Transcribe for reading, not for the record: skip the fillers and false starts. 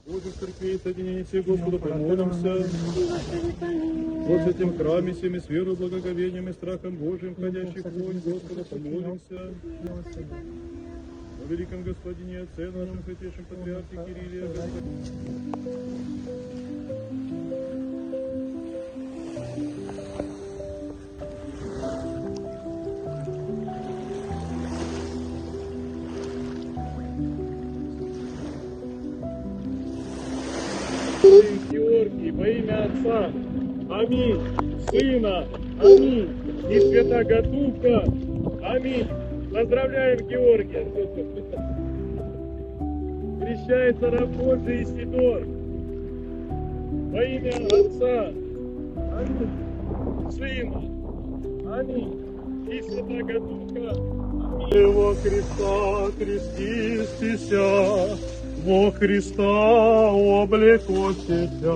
Божьих церквей, соединение всех, Господу, помолимся. Во святем храме всеми с верой, благоговением и страхом Божьим, входящих в вонь, Господу, помолимся. О великом Господине, Отце нашем, святейшем Патриархе Кирилле, Георгий, во имя Отца, аминь, Сына, аминь, и Святаго Духа, аминь. Поздравляем Георгия. Крещается раб Божий Исидор. Во имя Отца, аминь, Сына, аминь, и Святаго Духа, аминь. Во Христа крестися, во Христа облекотися.